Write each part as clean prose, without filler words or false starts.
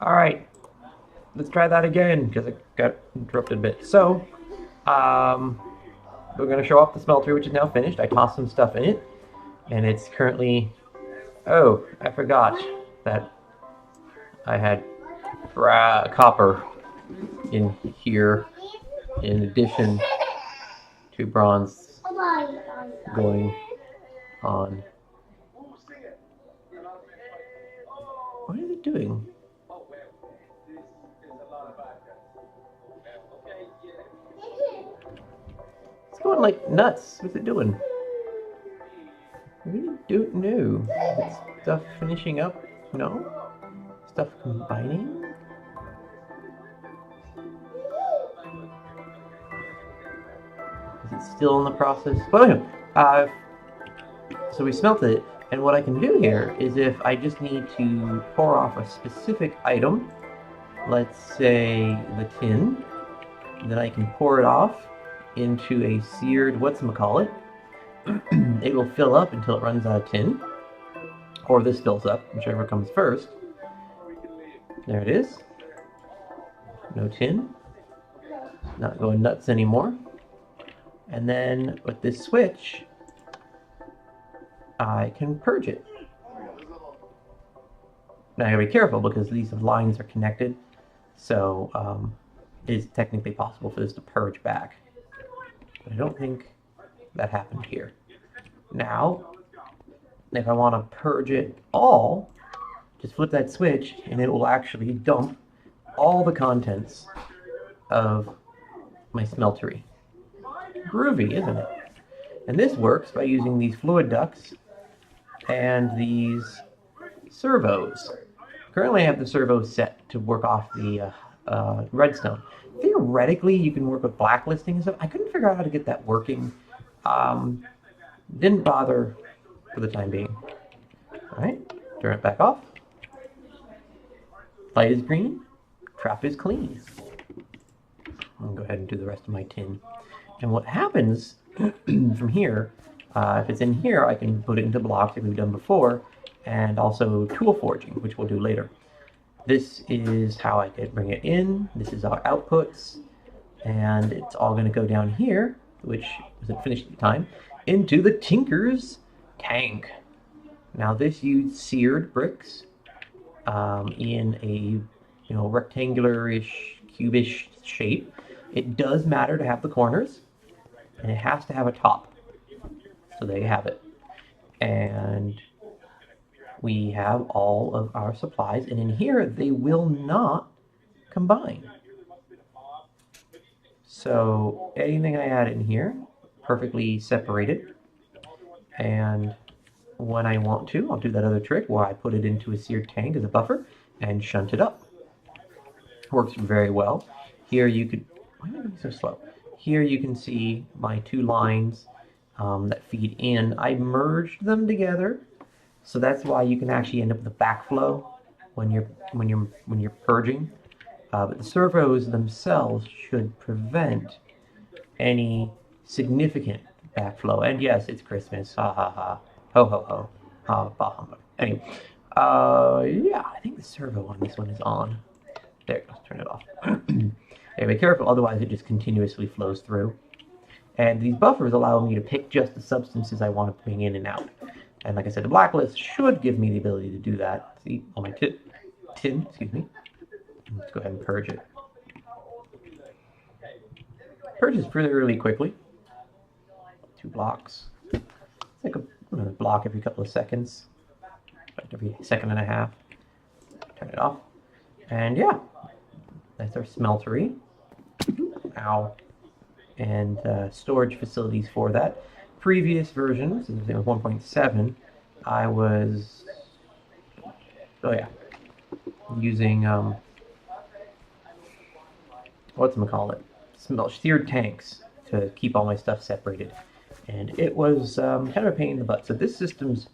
Alright, let's try that again, because I got interrupted a bit. So, um, we're going to show off the smeltery, which is now finished. I tossed some stuff in it, and it's currently... Oh, I forgot that I had copper in here, in addition to bronze going on. What is it doing? It's going like nuts. What's it doing? I really don't know. Is stuff finishing up? No? Stuff combining? Is it still in the process? Well, anyway, so we smelted it, and what I can do here is if I just need to pour off a specific item, let's say the tin, then I can pour it off into a seared whatchamacallit. It will fill up until it runs out of tin, or this fills up, whichever comes first. There it is. No tin. Not going nuts anymore. And then with this switch, I can purge it. Now I gotta be careful because these lines are connected, so it is technically possible for this to purge back. But I don't think that happened here. Now, if I want to purge it all, just flip that switch and it will actually dump all the contents of my smeltery. Groovy, isn't it? And this works by using these fluid ducts and these servos. Currently I have the servos set to work off the redstone. Theoretically, you can work with blacklisting and stuff. I couldn't figure out how to get that working. Didn't bother for the time being. Alright, turn it back off. Light is green, trap is clean. I'll go ahead and do the rest of my tin. And what happens from here, if it's in here, I can put it into blocks like we've done before, and also tool forging, which we'll do later. This is how I could bring it in. This is our outputs, and it's all going to go down here, which wasn't finished at the time, into the Tinker's tank. Now this used seared bricks in a rectangular-ish, cubish shape. It does matter to have the corners, and it has to have a top. So there you have it. And we have all of our supplies, and in here they will not combine. So anything I add in here, perfectly separated. And when I want to, I'll do that other trick where I put it into a seared tank as a buffer and shunt it up. Works very well. Here you could, why am I going so slow? Here you can see my two lines that feed in. I merged them together, so that's why you can actually end up with a backflow when you're purging. But the servos themselves should prevent any significant backflow. And yes, it's Christmas. Ha ha ha. Ho ho ho. Ha bah humbug. Anyway, yeah, I think the servo on this one is on. There it goes. Turn it off. Yeah, be careful, otherwise it just continuously flows through. And these buffers allow me to pick just the substances I want to bring in and out. And like I said, the blacklist should give me the ability to do that. See, on my tin, excuse me. Let's go ahead and purge it. Purges really quickly. 2 blocks. It's like a block every couple of seconds. Like every second and a half. Turn it off. And yeah, that's our smeltery. Ow. And storage facilities for that. Previous versions, it was 1.7, I was, using, whatchamacallit, seared tanks to keep all my stuff separated. And it was kind of a pain in the butt. So this system's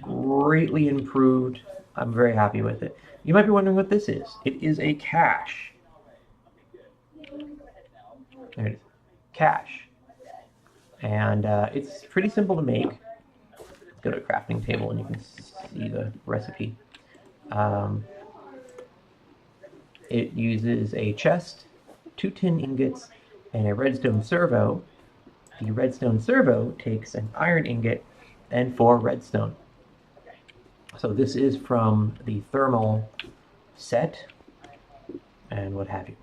greatly improved. I'm very happy with it. You might be wondering what this is. It is a cache. There it is. Cache. And it's pretty simple to make. Let's go to a crafting table and you can see the recipe. It uses a chest, 2 tin ingots, and a redstone servo. The redstone servo takes an iron ingot and 4 redstone. So this is from the thermal set and what have you.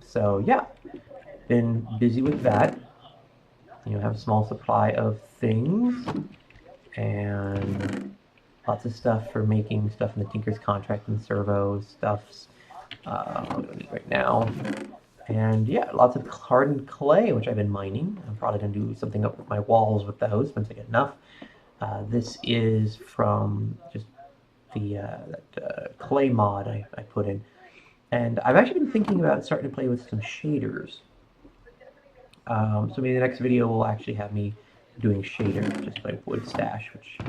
So yeah, been busy with that. You know, have a small supply of things and lots of stuff for making stuff in the Tinker's Contract and servo stuffs. What do I need right now? And yeah, lots of hardened clay, which I've been mining. I'm probably going to do something up with my walls with those once I get enough. This is from just the clay mod I put in. And I've actually been thinking about starting to play with some shaders. So maybe the next video will actually have me doing shaders, just my wood stash, which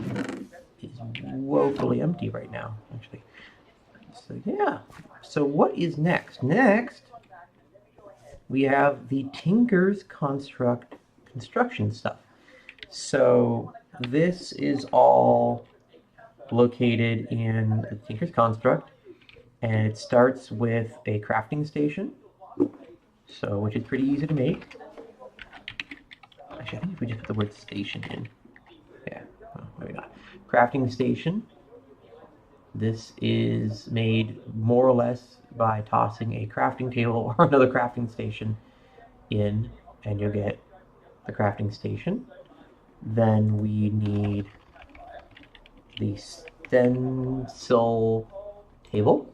is woefully empty right now, actually. So yeah, so what is next? Next, we have the Tinker's construction stuff. So this is all located in the Tinker's Construct, and it starts with a crafting station, so which is pretty easy to make. Actually, I think if we just put the word station in, yeah, well, maybe not. Crafting station. This is made more or less by tossing a crafting table or another crafting station in, and you'll get the crafting station. Then we need the stencil table,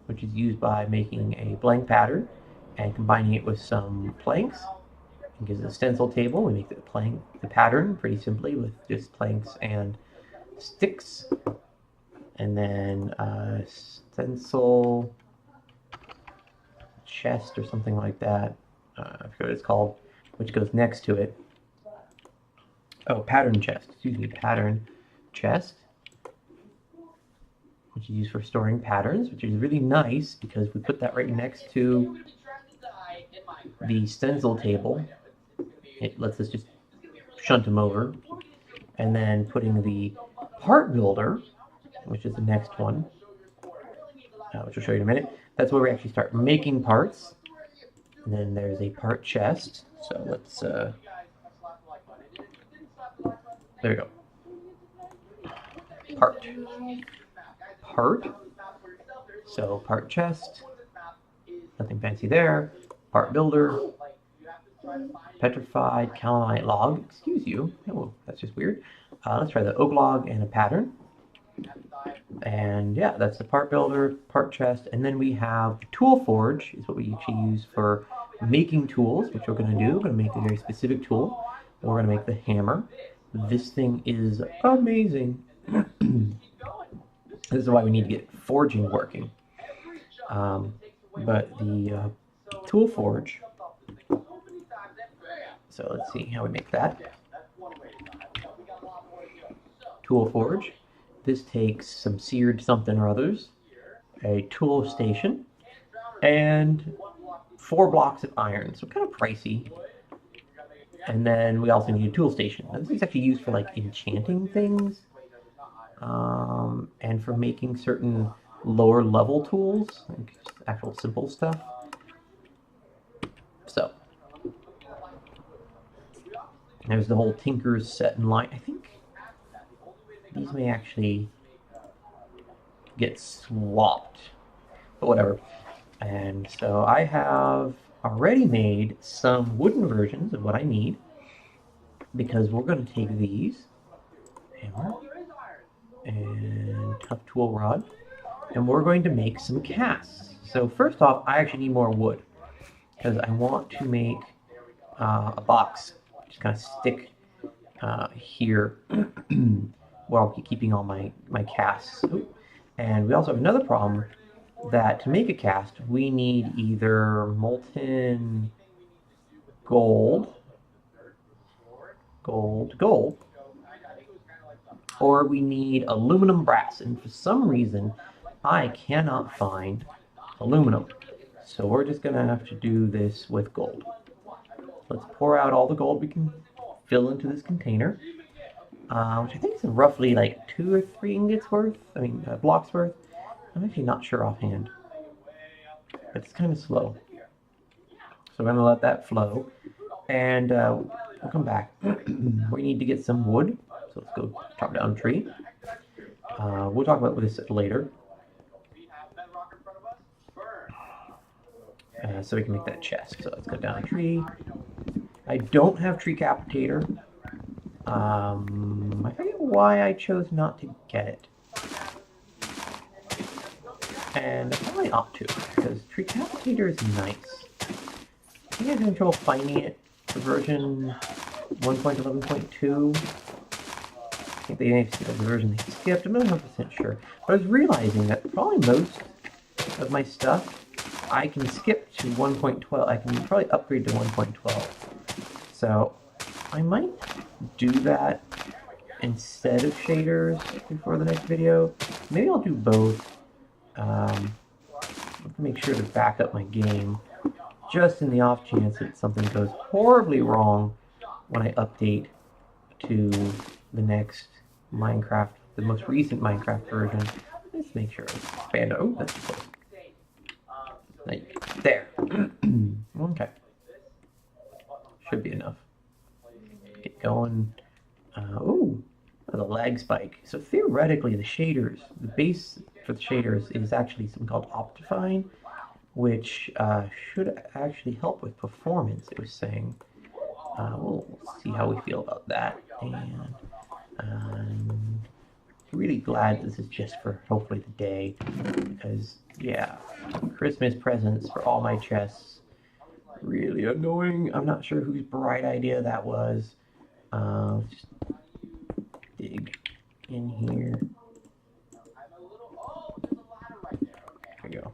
which is used by making a blank pattern and combining it with some planks. It gives us a stencil table. We make the pattern pretty simply with just planks and sticks. And then stencil chest or something like that. I forget what it's called, which goes next to it. Oh, pattern chest. Excuse me, pattern chest, which is used for storing patterns, which is really nice because we put that right next to the stencil table. It lets us just shunt them over. And then putting the part builder, which is the next one, which I'll show you in a minute. That's where we actually start making parts. And then there's a part chest. So let's, there we go. Part. So part chest, nothing fancy there. Part builder, petrified calamite log, excuse you. Oh, that's just weird. Let's try the oak log and a pattern. And yeah, that's the part builder, part chest, and then we have the tool forge, is what we actually use for making tools, which we're going to do. We're going to make a very specific tool. We're going to make the hammer. This thing is amazing. This is why we need to get forging working. But the tool forge, so let's see how we make that. Tool forge. This takes some seared something or others, a tool station, and 4 blocks of iron, so kind of pricey. And then we also need a tool station. Now, this is actually used for like enchanting things, and for making certain lower level tools, like actual simple stuff. So there's the whole Tinker's set in line. I think these may actually get swapped, but whatever. And so I have already made some wooden versions of what I need, because we're going to take these, hammer, and tough tool rod, and we're going to make some casts. So first off, I actually need more wood, because I want to make a box, just kind of stick here, where I'll be keeping all my casts. Ooh. And we also have another problem, that to make a cast, we need either molten gold, or we need aluminum brass. And for some reason, I cannot find aluminum. So we're just going to have to do this with gold. Let's pour out all the gold we can fill into this container, which I think is roughly like 2 or 3 ingots worth, blocks worth. I'm actually not sure offhand. but it's kind of slow. So we're going to let that flow, and we'll come back. We need to get some wood, so let's go chop down a tree. We'll talk about this later. So we can make that chest. So let's go down a tree. I don't have tree capitator. I forget why I chose not to get it. And I probably ought to, because tree capitator is nice. I think I'm having trouble finding it for version 1.11.2. I think they may have skipped the version they skipped. I'm not 100% sure. But I was realizing that probably most of my stuff I can skip to 1.12. I can probably upgrade to 1.12. So I might do that instead of shaders before the next video. Maybe I'll do both. Make sure to back up my game just in the off chance that something goes horribly wrong when I update to the next Minecraft, the most recent Minecraft version. Let's make sure it's expanded. Oh, that's close. Like, there. Okay. Should be enough. Get going. Ooh, the lag spike. So theoretically, the shaders, the base for the shaders is actually something called Optifine, which should actually help with performance, it was saying. We'll see how we feel about that. And I'm really glad this is just for hopefully the day, because, yeah, Christmas presents for all my chests. Really annoying. I'm not sure whose bright idea that was. Just dig in here. There we go.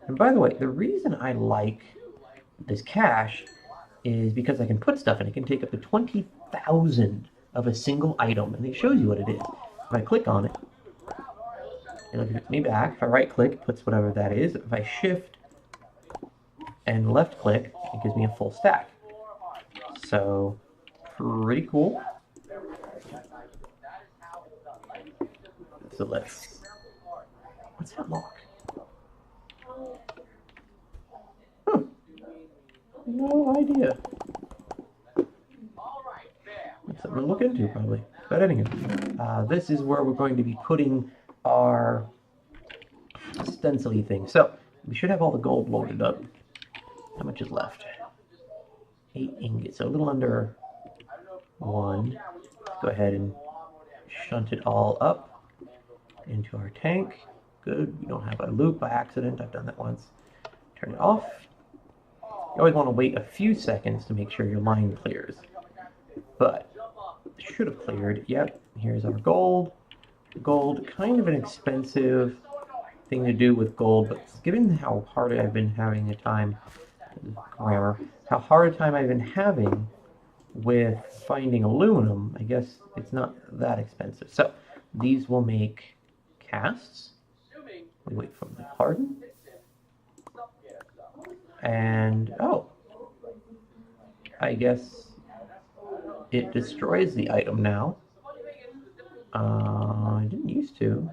And by the way, the reason I like this cache is because I can put stuff in. It can take up to 20,000 of a single item, and it shows you what it is. If I click on it, it'll give me back. If I right click, it puts whatever that is. If I shift and left click, it gives me a full stack. So, pretty cool. So let's... What's that lock? No idea. That's something to look into, probably. But anyway, this is where we're going to be putting our stencil-y thing. So, we should have all the gold loaded up. How much is left? 8 ingots, so a little under 1. Let's go ahead and shunt it all up into our tank. Good, we don't have a loop by accident. I've done that once. Turn it off. You always want to wait a few seconds to make sure your line clears. But it should have cleared. Yep, here's our gold. Gold, kind of an expensive thing to do with gold, but given how hard I've been having a time, grammar, how hard a time I've been having with finding aluminum, I guess it's not that expensive. So these will make casts. We wait for them to harden. And, oh, I guess it destroys the item now. I didn't used to.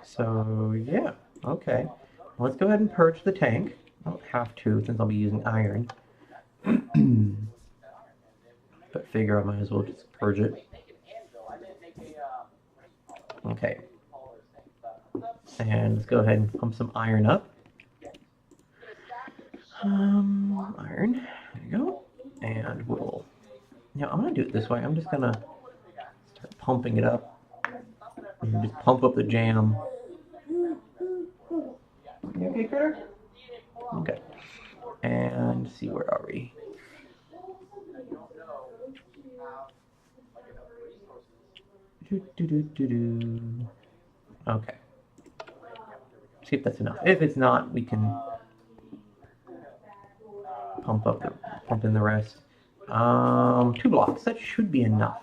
So, yeah, okay. Let's go ahead and purge the tank. I don't have to, since I'll be using iron. But figure I might as well just purge it. Okay. And let's go ahead and pump some iron up. Iron. There you go. And we'll... Now, I'm going to do it this way. I'm just going to start pumping it up. And just pump up the jam. You okay, critter? Okay. And see, where are we? Okay. See if that's enough. If it's not, we can pump in the rest. 2 blocks. That should be enough.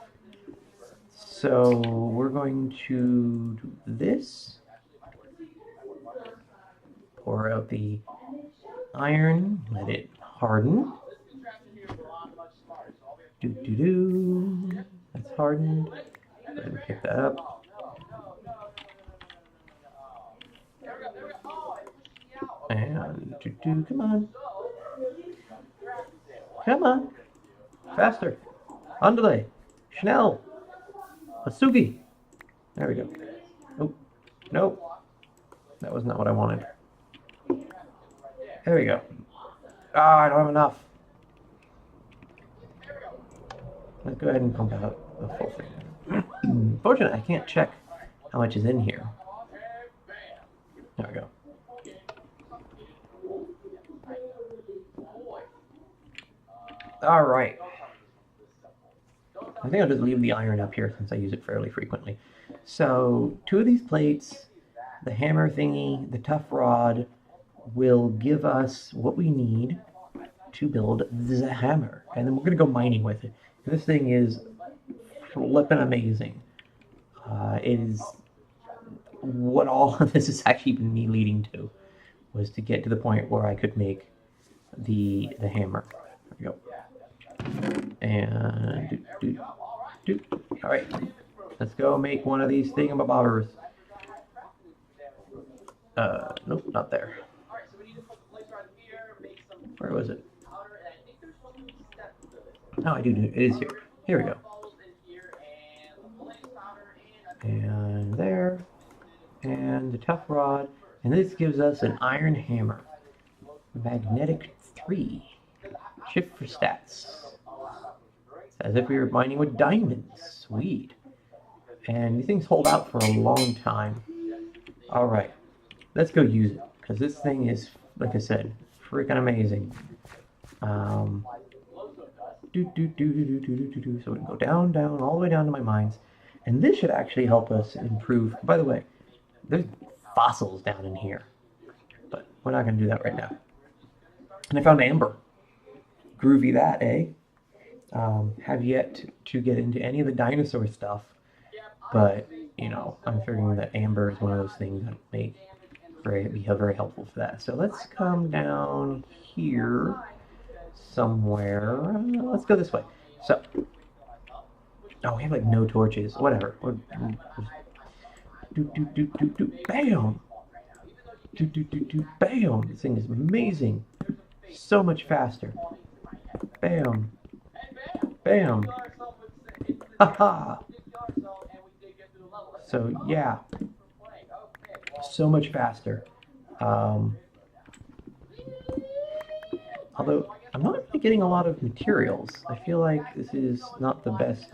So we're going to do this. Pour out the iron. Let it harden. That's hardened. Go ahead and pick that up. And come on. Come on. Faster. Underlay. Schnell. Asugi. There we go. Oh, no. That was not what I wanted. There we go. Ah, I don't have enough. Let's go ahead and pump out the full thing. Fortunately, I can't check how much is in here. There we go. All right. I think I'll just leave the iron up here since I use it fairly frequently. So 2 of these plates, the hammer thingy, the tough rod, will give us what we need to build the hammer. And then we're going to go mining with it. This thing is flippin' amazing. It is what all of this has actually been me leading to, was to get to the point where I could make the hammer. There we go. And all right, let's go make one of these thingamabobbers. Nope, not there. Where was it? Oh, I do. It is here. Here we go. And there. And the tough rod. And this gives us an iron hammer. Magnetic 3. Shift for stats. As if we were mining with diamonds. Sweet. And these things hold out for a long time. Alright. Let's go use it. Because this thing is, like I said, freaking amazing. So we can go down, all the way down to my mines. And this should actually help us improve. By the way, there's fossils down in here. But we're not going to do that right now. And I found amber. Groovy that, eh? Have yet to get into any of the dinosaur stuff. But, you know, I'm figuring that amber is one of those things that may be very helpful for that. So let's come down here somewhere. Let's go this way. So, oh, we have like no torches. Whatever. Bam! Bam! This thing is amazing. So much faster. Bam! Bam! Haha! So yeah, so much faster. Although I'm not really getting a lot of materials. I feel like this is not the best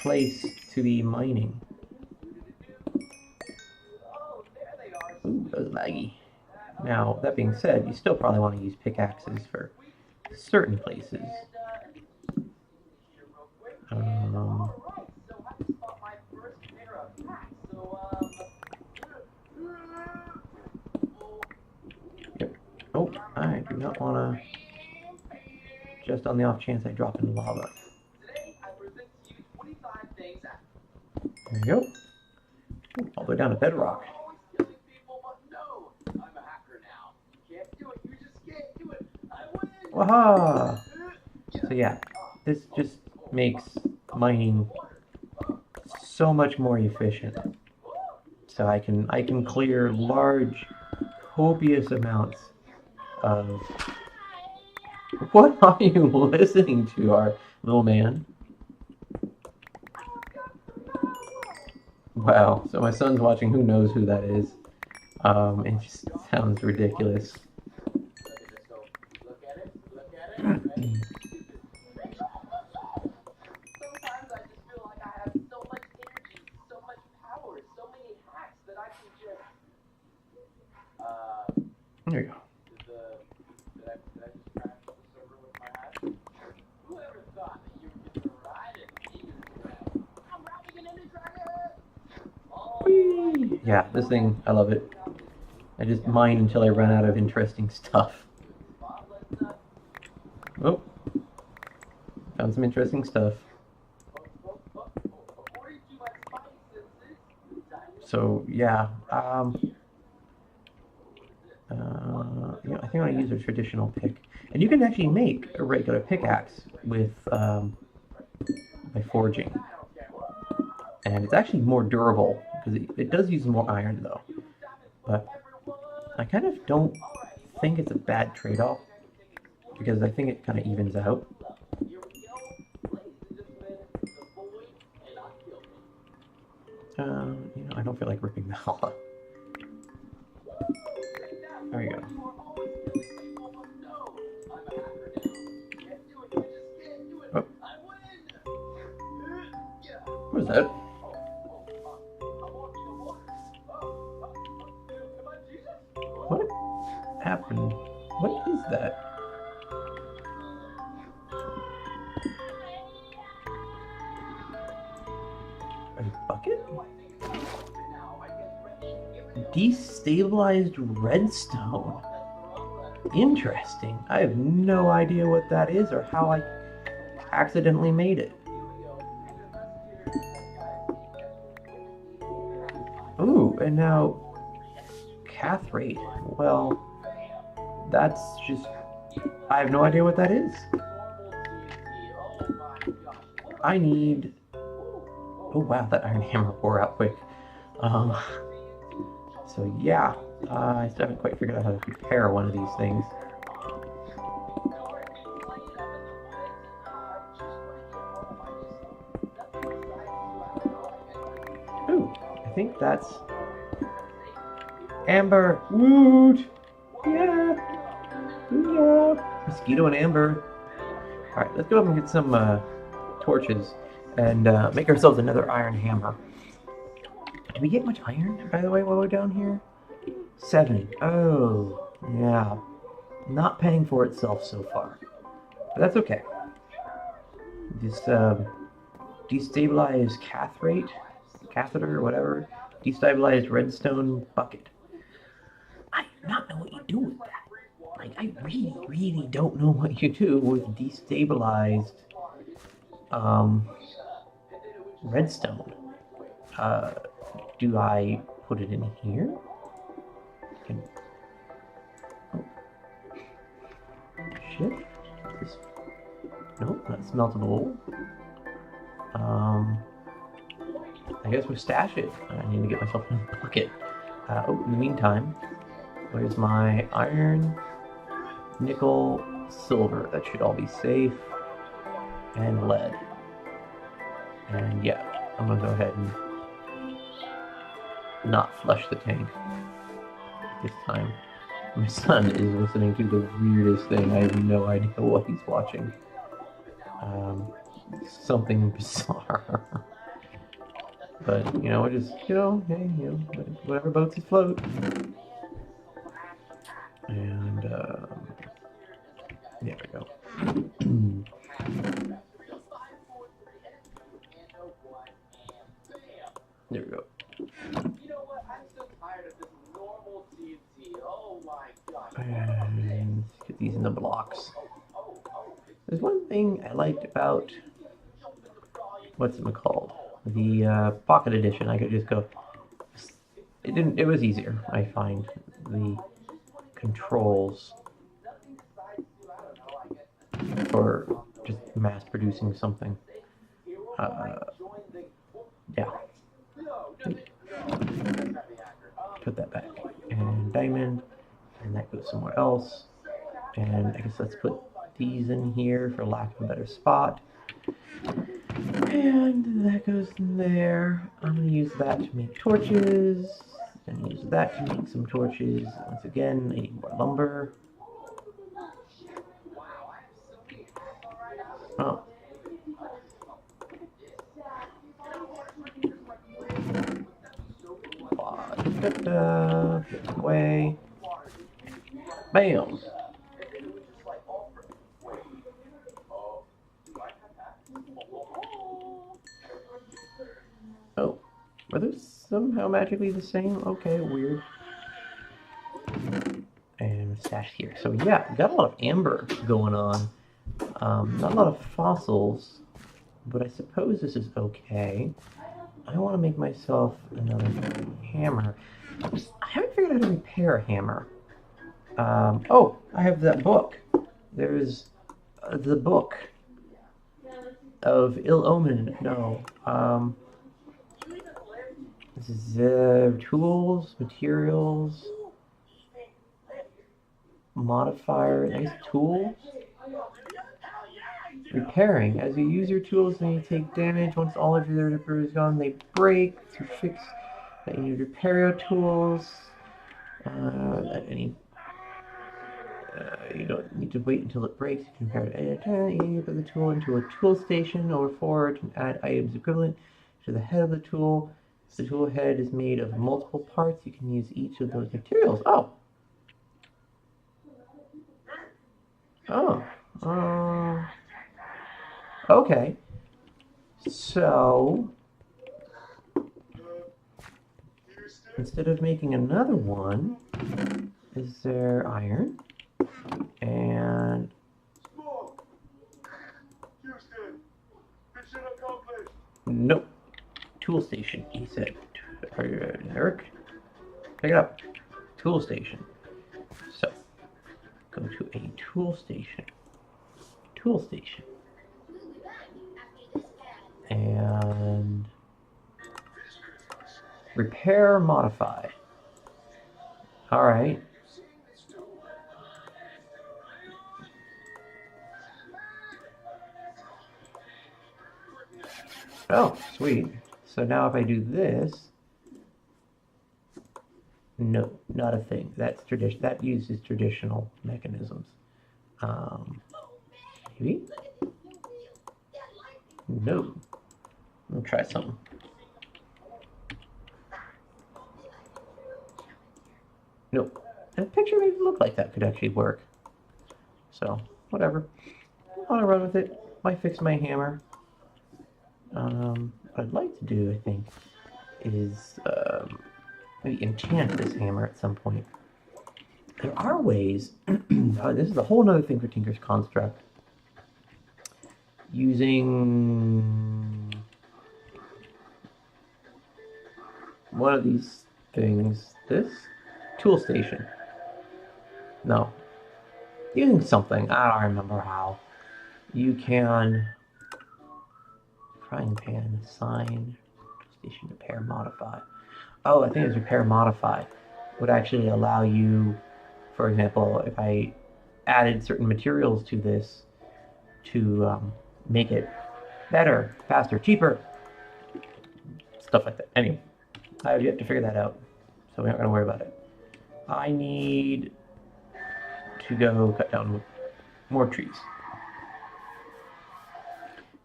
place to be mining. Ooh, that was laggy. Now, that being said, you still probably want to use pickaxes for certain places. Yep. Oh, I do not want to, just on the off chance I drop into lava. There you go. Ooh, all the way down to bedrock. Waha! So yeah, this just makes mining so much more efficient. So I can clear large, copious amounts of... What are you listening to, our little man? Wow, so my son's watching, who knows who that is. It just sounds ridiculous. There you go. Whee! Yeah, this thing, I love it. I just mine until I run out of interesting stuff. Oh, found some interesting stuff. So yeah, you know, I think I'm gonna use a traditional pick, and you can actually make a regular pickaxe with by forging, and it's actually more durable because it does use more iron though. but I kind of don't think it's a bad trade-off because I think it kind of evens out. I don't feel like ripping that all up. There we go. Oh. What was that? What happened? What is that? A bucket? Destabilized redstone. Interesting. I have no idea what that is or how I accidentally made it. Ooh, and now cathrate. Well, that's just... I have no idea what that is. I need... Oh wow, that iron hammer wore out quick. So yeah, I still haven't quite figured out how to repair one of these things. Ooh, I think that's amber. Woot! Yeah! Yeah! Mosquito and amber. Alright, let's go up and get some torches and make ourselves another iron hammer. Did we get much iron, by the way, while we're down here? 7. Oh, yeah. Not paying for itself so far. But that's okay. This destabilized catheter, whatever. Destabilized redstone bucket. I do not know what you do with that. Like, I really, really don't know what you do with destabilized redstone. Do I put it in here? Oh. Shift? Nope, not smeltable. I guess we stash it. I need to get myself in a bucket. In the meantime, where's my iron, nickel, silver? That should all be safe. And lead. And yeah, I'm gonna go ahead and not flush the tank this time. My son is listening to the weirdest thing. I have no idea what he's watching. Something bizarre. But, we're just, hey, whatever boats his float. And, there we go. There we go. And let's get these in the blocks. There's one thing I liked about, what's it called? The Pocket Edition. I could just go, it was easier, I find, the controls for just mass producing something. Yeah. Put that back. And diamond. And that goes somewhere else. And I guess let's put these in here for lack of a better spot. And that goes in there. I'm going to use that to make torches. And use that to make some torches. Once again, I need more lumber. Oh. Get away. Bam. Oh, are those somehow magically the same? Okay, weird. And stash here. So yeah, got a lot of amber going on. Not a lot of fossils, but I suppose this is okay. I want to make myself another hammer. I haven't figured out how to repair a hammer. Oh, I have that book. There's the book of ill omen. No. This is tools, materials, modifier, nice tools. Repairing. As you use your tools, then you take damage. Once all of your repair is gone, they break. To fix that, you need repair your tools. You don't need to wait until it breaks. You can repair it at any time. You put the tool into a tool station or forge and add items equivalent to the head of the tool. The tool head is made of multiple parts. You can use each of those materials. Oh. Okay. So, instead of making another one, is there iron? And nope. Tool station, he said. Eric, pick it up. Tool station. So, go to a tool station. Tool station. And repair, modify. All right. Oh, sweet. So now if I do this, no, not a thing. That's tradition. That uses traditional mechanisms. Maybe? No. I'll try something. Nope. That picture made it look like that could actually work. So, whatever. I want to run with it. Might fix my hammer. What I'd like to do, I think, is maybe enchant this hammer at some point. There are ways. This is a whole other thing for Tinker's Construct. Using one of these things, this tool station. No, using something. I don't remember how. You can frying pan, assign, station, repair, modify. Oh, I think it's repair, modify would actually allow you, for example, if I added certain materials to this to make it better, faster, cheaper, stuff like that. Anyway, I have yet to figure that out, so we're not going to worry about it. I need to go cut down more trees.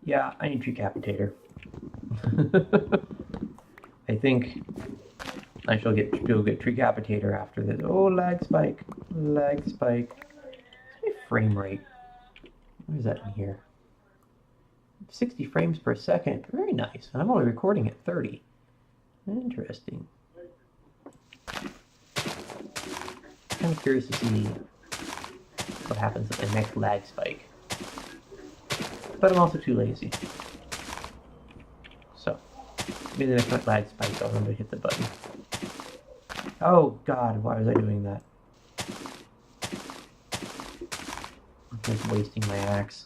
Yeah, I need tree capitator. I think I shall go get tree capitator after this. Oh, lag spike. Lag spike. What's my frame rate? What is that in here? 60 frames per second. Very nice. And I'm only recording at 30. Interesting. I'm curious to see what happens at the next lag spike. But I'm also too lazy. So, maybe the next lag spike I'll remember to hit the button. Oh god, why was I doing that? I'm just wasting my axe.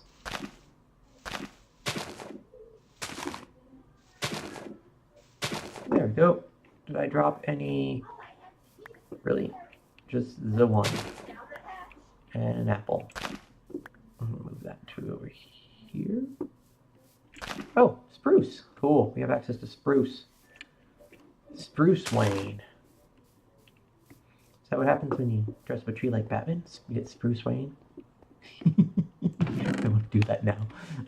There we go. Did I drop any? Really? Just the one. And an apple. I'm gonna move that to over here. Oh, spruce. Cool. We have access to spruce. Spruce Wayne. Is that what happens when you dress up a tree like Batman? You get Spruce Wayne? I want to do that now.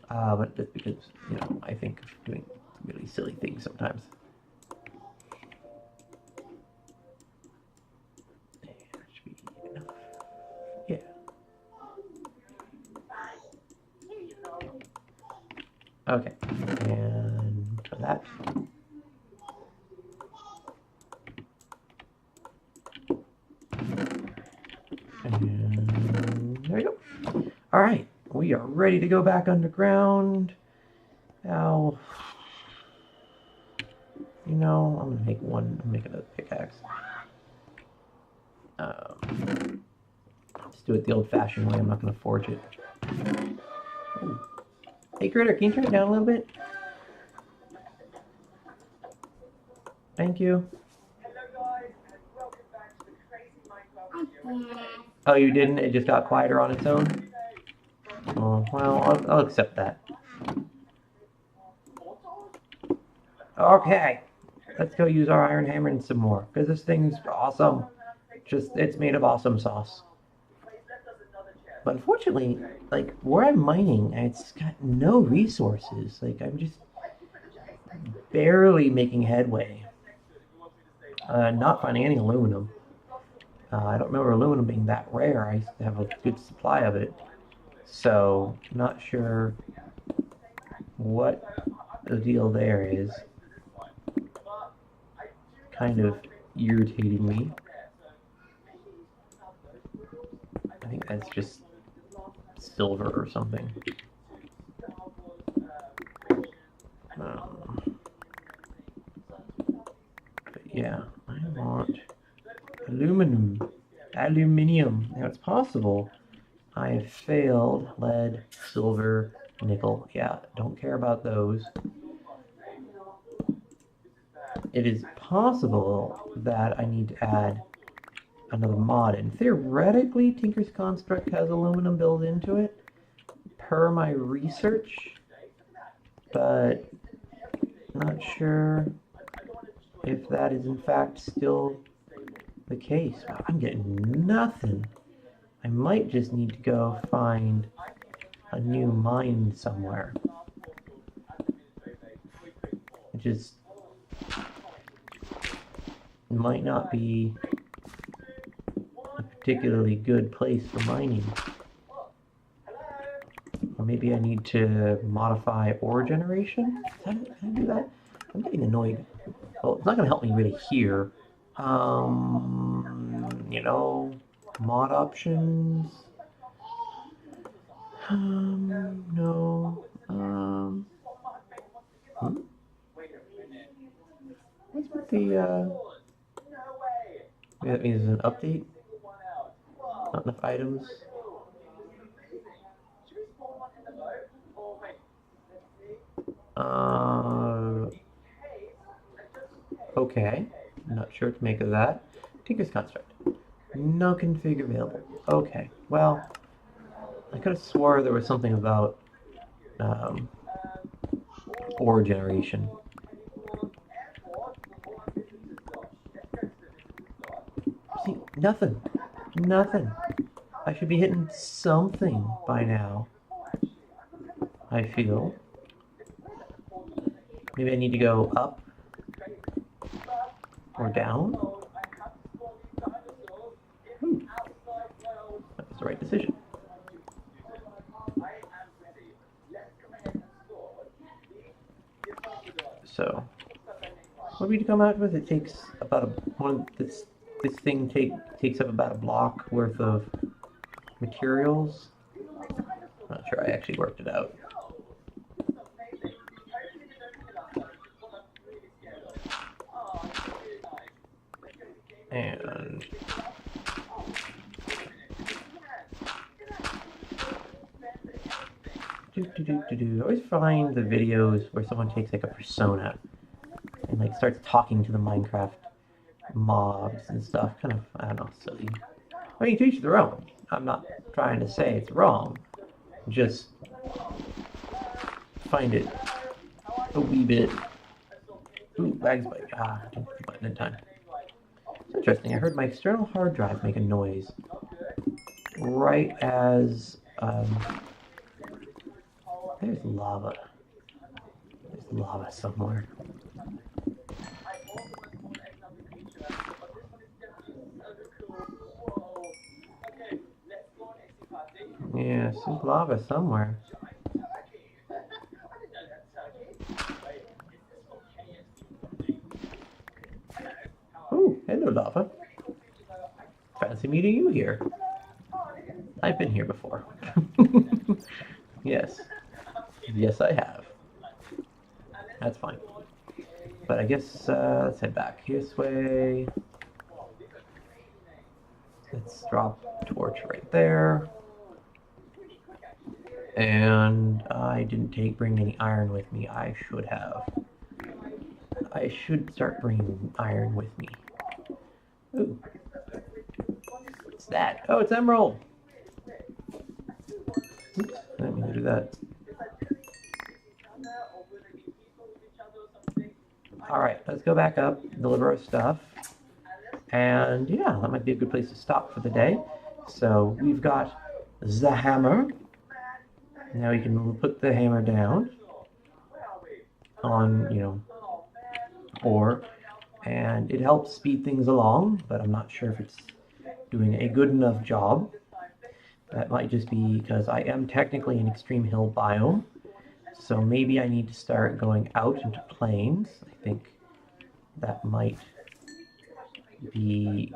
But just because, you know, I think of doing really silly things sometimes. That should be enough. Yeah. Okay. And for that. And there we go. All right, we are ready to go back underground. Now, you know, I'm gonna make another pickaxe. Let's do it the old-fashioned way. I'm not gonna forge it. Ooh. Hey, Critter, can you turn it down a little bit? Thank you. Oh, you didn't? It just got quieter on its own? Oh, well, I'll accept that. Okay, let's go use our iron hammer and some more, because this thing's awesome. Just, it's made of awesome sauce. But unfortunately, like, where I'm mining, it's got no resources. Like, I'm just barely making headway. Not finding any aluminum. I don't remember aluminum being that rare. I used to have a good supply of it. So, not sure what the deal there is. Kind of irritating me. I think that's just silver or something. But yeah, I want aluminium. Now it's possible. I have failed lead, silver, nickel. Yeah, don't care about those. It is possible that I need to add another mod, and theoretically Tinker's Construct has aluminum built into it per my research, but not sure if that is in fact still the case. Wow, I'm getting nothing. I might just need to go find a new mine somewhere. It just might not be a particularly good place for mining. Or maybe I need to modify ore generation? Can I do that? I'm getting annoyed. Well, it's not going to help me really here. You know, mod options. No. What's with the, maybe that means it's an update? Not enough items? Okay. I'm not sure what to make of that. Tinker's Construct. No config available. Okay. Well, I could have swore there was something about ore generation. See, nothing. Nothing. I should be hitting something by now, I feel. Maybe I need to go up or down. That was the right decision. So, what do we come out with? It takes about this thing takes up about a block worth of materials. I'm not sure I actually worked it out. And I always find the videos where someone takes like a persona and like starts talking to the Minecraft mobs and stuff, kind of, I don't know, silly. I mean, to each their own. I'm not trying to say it's wrong. Just find it a wee bit. Ooh, bags bite. Ah, I didn't hit the button in time. It's interesting. I heard my external hard drive make a noise right as there's lava. There's lava somewhere. Yes, there's lava somewhere. Ooh, hello lava. Fancy meeting you here. I've been here before. Yes. Yes, I have. That's fine. But I guess, let's head back this way. Let's drop torch right there. And I didn't bring any iron with me. I should have. I should start bringing iron with me. Ooh. What's that? Oh, it's emerald! Oops, I didn't mean to do that. Alright, let's go back up, deliver our stuff. And yeah, that might be a good place to stop for the day. So we've got the hammer. Now we can put the hammer down on, ore. And it helps speed things along, but I'm not sure if it's doing a good enough job. That might just be because I am technically in extreme hill biome. So maybe I need to start going out into plains. I think that might be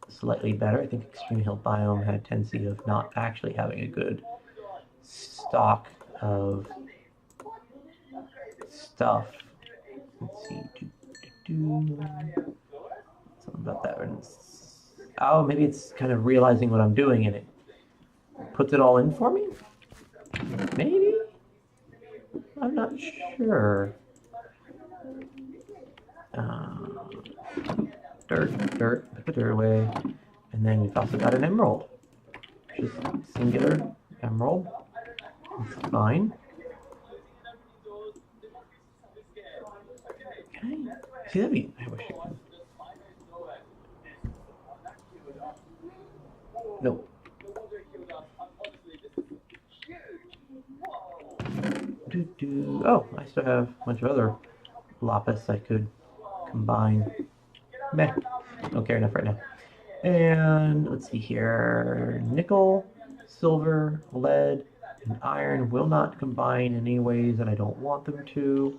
slightly better. I think extreme hill biome had a tendency of not actually having a good stock of stuff. Let's see. Something about that one. Oh, maybe it's kind of realizing what I'm doing and it puts it all in for me? Maybe? I'm not sure. Dirt, put the dirt away. And then we've also got an emerald. Just singular emerald. It's fine. Can I see that? I wish I could. Nope. Oh, I still have a bunch of other lapis I could combine. Meh. Don't care enough right now. And let's see here. Nickel, silver, lead, and iron will not combine in any ways that I don't want them to.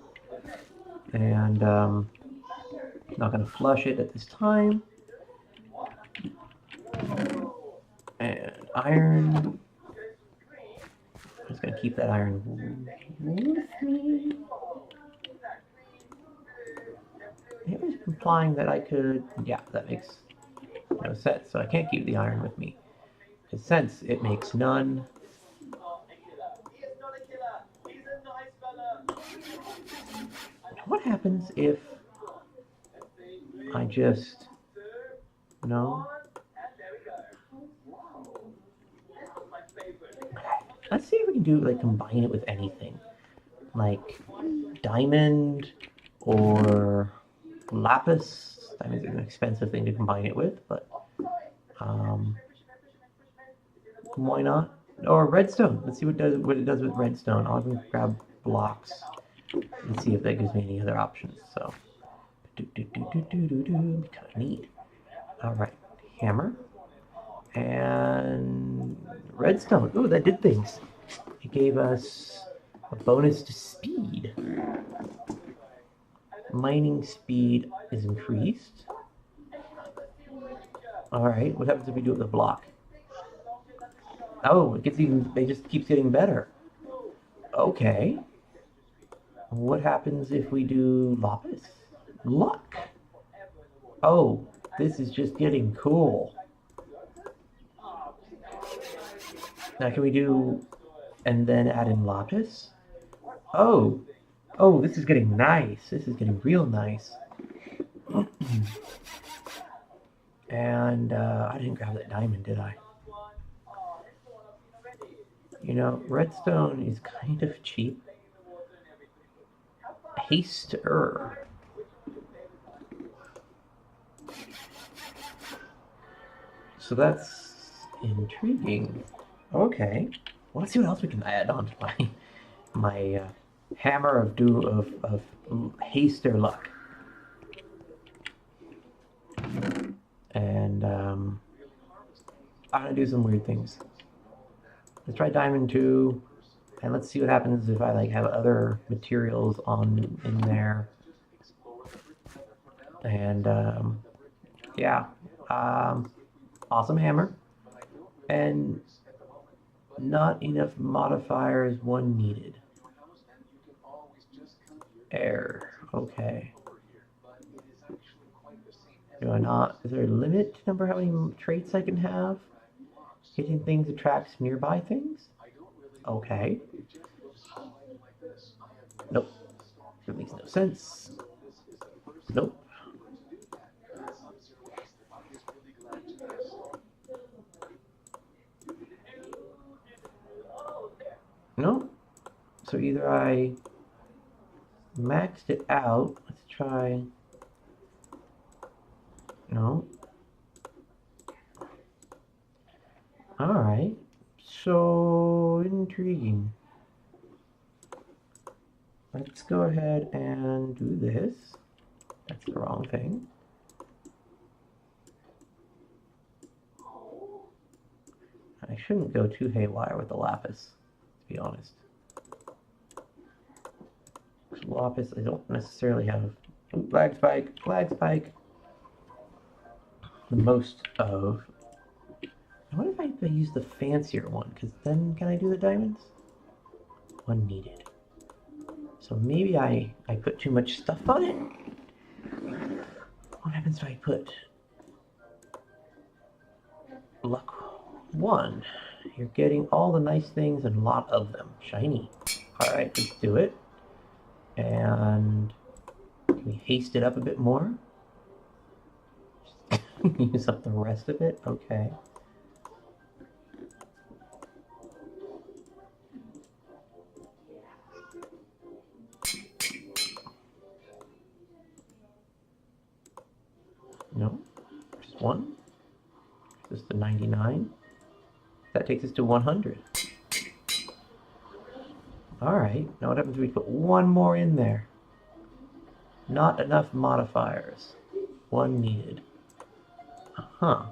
And I'm not going to flush it at this time. And iron. I'm just going to keep that iron with me. It was implying that I could. Yeah, that makes no sense. So I can't keep the iron with me. Because since it makes none. What happens if I just. No? Let's see if we can do, like, combine it with anything. Like, diamond or lapis. Diamond's an expensive thing to combine it with, but why not? Or redstone. Let's see what it does with redstone. I'll even grab blocks and see if that gives me any other options. So, kind of neat. All right, hammer and redstone. Ooh, that did things. It gave us a bonus to speed. Mining speed is increased. Alright, what happens if we do it with a block? Oh, it just keeps getting better. Okay. What happens if we do lapis? Luck. Oh, this is just getting cool. Now can we do, and then add in lapis? Oh, this is getting nice. This is getting real nice. And I didn't grab that diamond, did I? You know, redstone is kind of cheap. Haster. So that's intriguing. Okay. Well, let's see what else we can add on to my hammer of haster luck. And I'm gonna do some weird things. Let's try diamond 2, and let's see what happens if I have other materials in there. And yeah, awesome hammer, and not enough modifiers one needed. Error. Okay. Do I not? Is there a limit to number how many traits I can have? Hitting things attracts nearby things? Okay. Nope. That makes no sense. Nope. Nope. So either I maxed it out. Let's try. No. Alright. So intriguing. Let's go ahead and do this. That's the wrong thing. I shouldn't go too haywire with the lapis, to be honest. Lapis, I don't necessarily have flag spike, the most of. What if I use the fancier one? Because then can I do the diamonds? One needed. So maybe I put too much stuff on it. What happens if I put luck 1? You're getting all the nice things and a lot of them. Shiny. Alright, let's do it. And can we haste it up a bit more? Use up the rest of it? Okay. No, just 1. Just the 99. That takes us to 100. Alright, now what happens if we put 1 more in there? Not enough modifiers. 1 needed. Huh.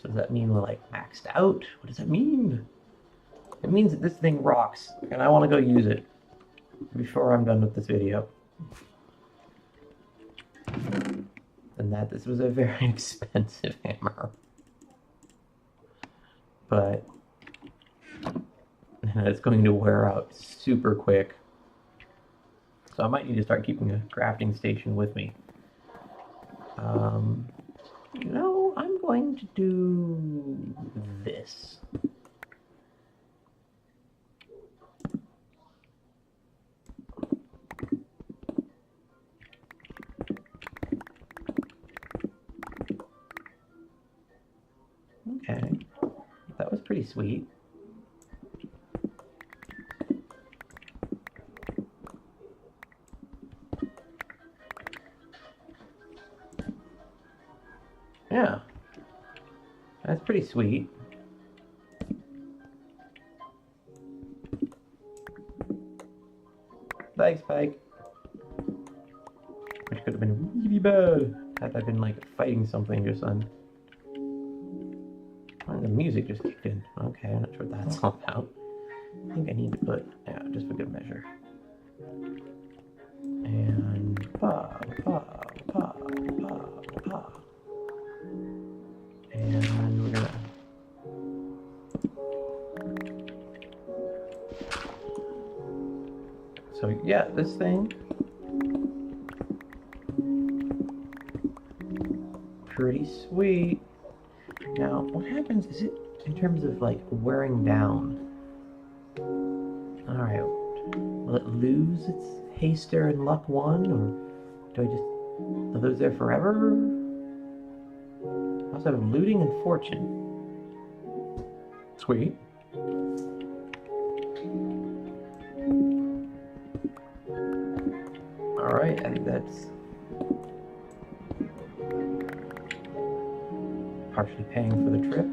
So does that mean we're like maxed out? What does that mean? It means that this thing rocks, and I want to go use it before I'm done with this video. And that this was a very expensive hammer. But it's going to wear out super quick. So I might need to start keeping a crafting station with me. No, I'm going to do this. Okay, that was pretty sweet. Yeah, that's pretty sweet. Thanks, Spike. Which could have been really bad had I been like fighting something just then. Oh, the music just kicked in. Okay, I'm not sure what that's all about. I think I need to put, yeah, just for good measure. And pa. And we're gonna so yeah, this thing pretty sweet. Now, what happens is it in terms of like wearing down? Alright, will it lose its haster and luck 1, or do I just, are those there forever? I also have looting and fortune. Sweet. Alright, I think that's partially paying for the trip.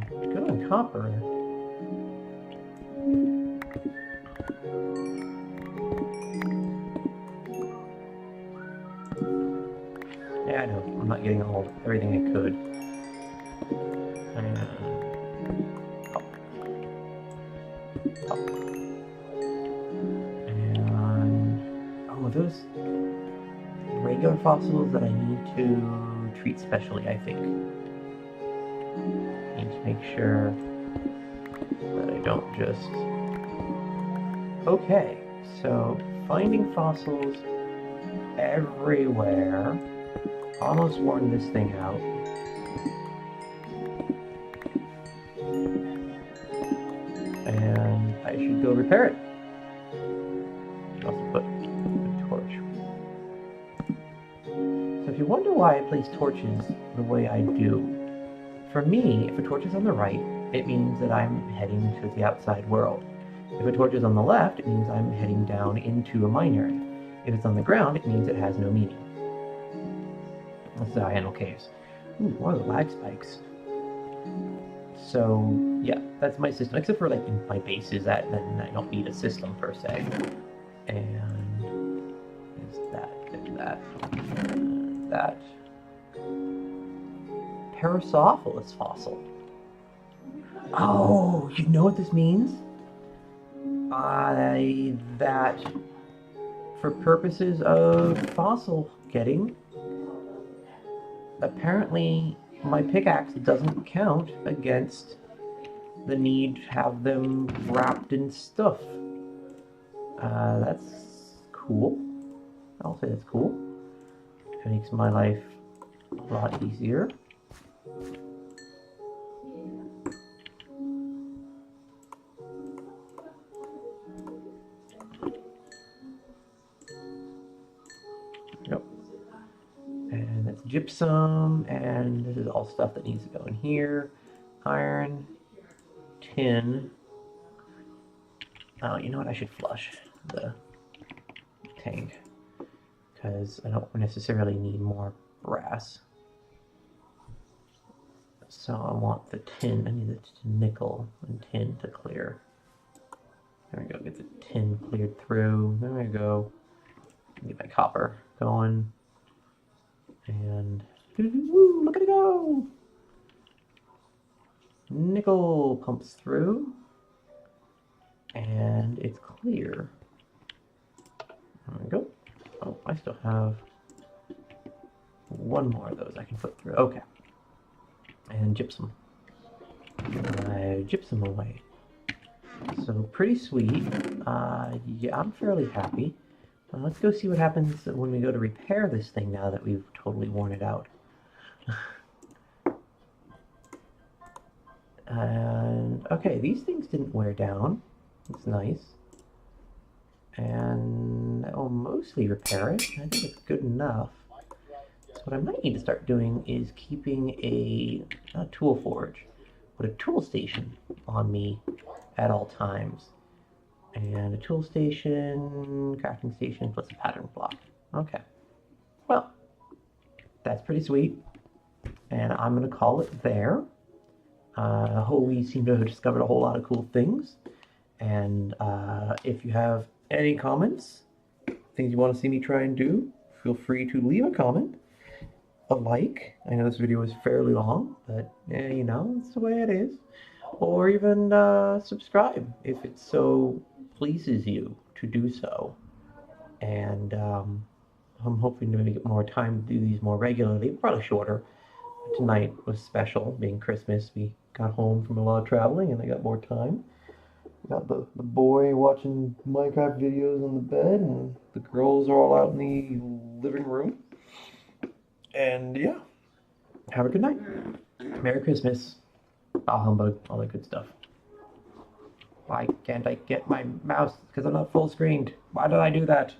Good on copper. Yeah, I know. I'm not getting everything I could. And oh, those regular fossils that I need to treat specially, I think. Need to make sure that I don't just... Okay, so finding fossils everywhere. Almost worn this thing out. And I should go repair it. Also put a torch. So if you wonder why I place torches the way I do, for me, if a torch is on the right, it means that I'm heading to the outside world. If a torch is on the left, it means I'm heading down into a mine area. If it's on the ground, it means it has no meaning. That's how I handle caves. Ooh, more of the lag spikes. So, yeah, that's my system. Except for, like, in my bases, then I don't need a system, per se. And there's that. Parasaurolophus fossil. Oh, you know what this means? That for purposes of fossil getting, apparently my pickaxe doesn't count against the need to have them wrapped in stuff. That's cool. I'll say that's cool. It makes my life a lot easier. Yep. And that's gypsum, and this is all stuff that needs to go in here. Iron, tin. Oh, you know what? I should flush the tank because I don't necessarily need more brass. So I want the tin. I need the nickel and tin to clear. There we go. Get the tin cleared through. There we go. Get my copper going. And woo, look at it go! Nickel pumps through. And it's clear. There we go. Oh, I still have one more of those I can put through. Okay. And gypsum. Gypsum away. So pretty sweet. Yeah, I'm fairly happy. Let's go see what happens when we go to repair this thing now that we've totally worn it out. And okay, these things didn't wear down. It's nice. And that will mostly repair it. I think it's good enough. So what I might need to start doing is keeping a, not a tool forge, but a tool station on me at all times. And a tool station, crafting station, plus a pattern block. Okay. Well, that's pretty sweet. And I'm going to call it there. We seem to have discovered a whole lot of cool things. And if you have any comments, things you want to see me try and do, feel free to leave a comment. A like. I know this video is fairly long, but you know, it's the way it is. Or even subscribe if it so pleases you to do so. And I'm hoping to get more time to do these more regularly, probably shorter. Tonight was special, being Christmas. We got home from a lot of traveling and I got more time. Got the boy watching Minecraft videos on the bed, and the girls are all out in the living room. And yeah, have a good night. Merry Christmas. Bah humbug, all that good stuff. Why can't I get my mouse? Because I'm not full screened. Why did I do that?